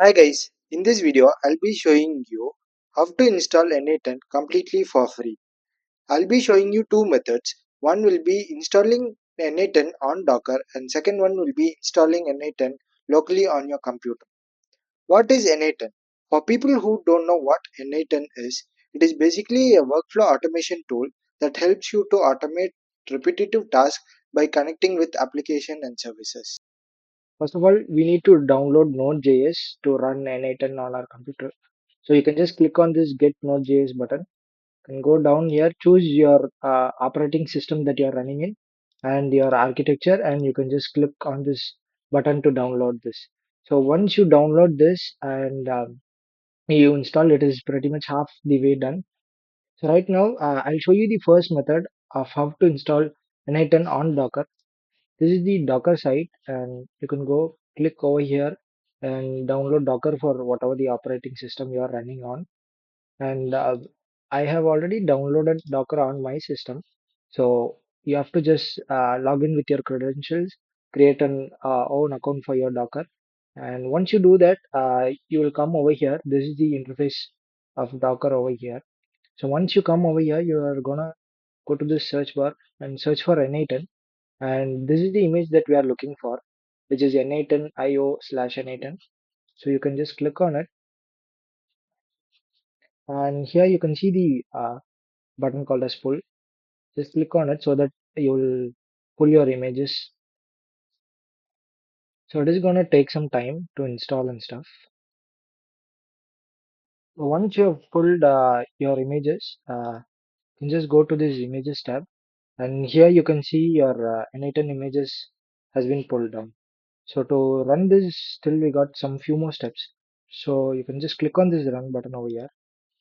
Hi guys, in this video I'll be showing you how to install n8n completely for free. I'll be showing you two methods. One will be installing n8n on Docker and second one will be installing n8n locally on your computer. What is n8n? For people who don't know what n8n is, it is basically a workflow automation tool that helps you to automate repetitive tasks by connecting with application and services. First of all, we need to download Node.js to run n8n on our computer. So you can just click on this get Node.js button and go down here, choose your operating system that you're running in and your architecture, and you can just click on this button to download this. So once you download this and you install it, is pretty much half the way done. So right now, I'll show you the first method of how to install n8n on Docker. This is the Docker site, and you can go click over here and download Docker for whatever the operating system you are running on. And I have already downloaded Docker on my system. So you have to just log in with your credentials, create an own account for your Docker. And once you do that, you will come over here. This is the interface of Docker over here. So once you come over here, you are gonna go to this search bar and search for n8n, and this is the image that we are looking for, which is n8n io/n8n. So you can just click on it, and here you can see the button called as pull. Just click on it so that you'll pull your images. So it is going to take some time to install and stuff. So once you have pulled your images, you can just go to this images tab, and here you can see your n8n images has been pulled down. So to run this, still we got some few more steps. So you can just click on this run button over here,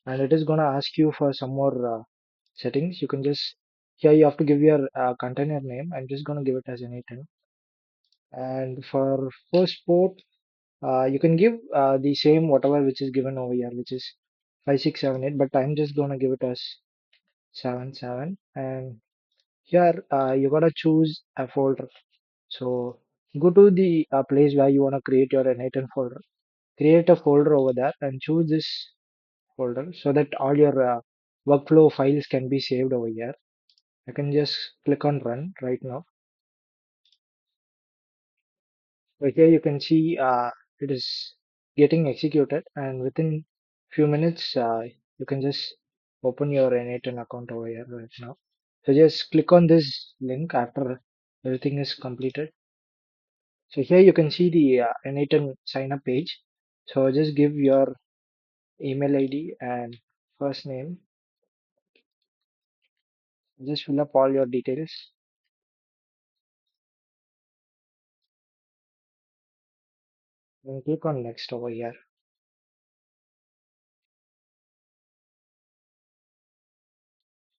and it is gonna ask you for some more settings. You can just here you have to give your container name. I'm just gonna give it as an 810. And for first port, you can give the same whatever which is given over here, which is 5678. But I'm just gonna give it as 77. And here you gotta choose a folder. So go to the place where you wanna create your n8n folder, create a folder over there and choose this folder so that all your workflow files can be saved over here. I can just click on run right now. So here you can see it is getting executed, and within few minutes you can just open your n8n account over here right now. So just click on this link after everything is completed. So here you can see the n8n sign up page. So just give your email ID and first name. Just fill up all your details and click on next over here.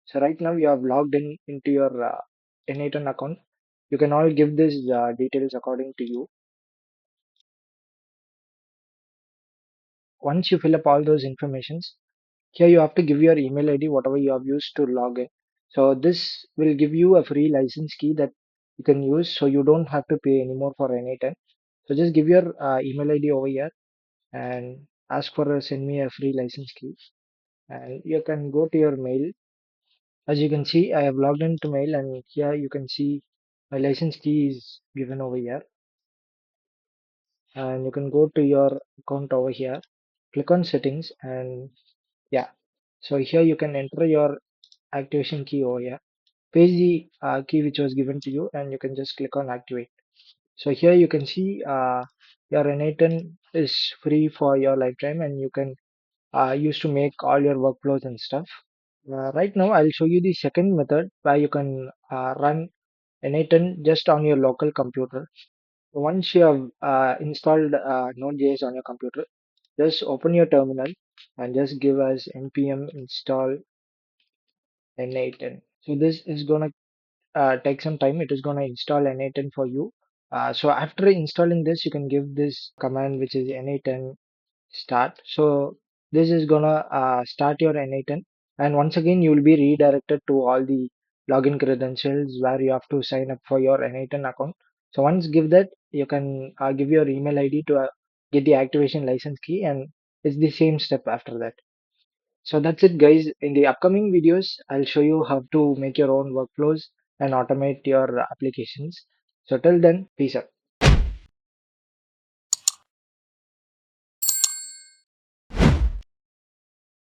So right now you have logged in into your n8n account. You can all give these details according to you. Once you fill up all those informations, here you have to give your email ID, whatever you have used to log in. So this will give you a free license key that you can use, so you don't have to pay anymore for n8n. So just give your email ID over here and ask for send me a free license key, and you can go to your mail. As you can see, I have logged into mail, and here you can see my license key is given over here. And you can go to your account over here, click on settings, and yeah. So here you can enter your activation key over here. Paste the key which was given to you, and you can just click on activate. So here you can see your n8n is free for your lifetime, and you can use to make all your workflows and stuff. Right now, I'll show you the second method where you can run n8n just on your local computer. Once you have installed Node.js on your computer, just open your terminal and just give us npm install n8n. So this is gonna take some time. It is gonna install n8n for you. So after installing this, you can give this command which is n8n start. So this is gonna start your n8n, and once again you will be redirected to all the login credentials where you have to sign up for your n8n account. So once give that, you can give your email ID to get the activation license key, and it's the same step after that. So that's it, guys. In the upcoming videos, I'll show you how to make your own workflows and automate your applications. So till then, peace out.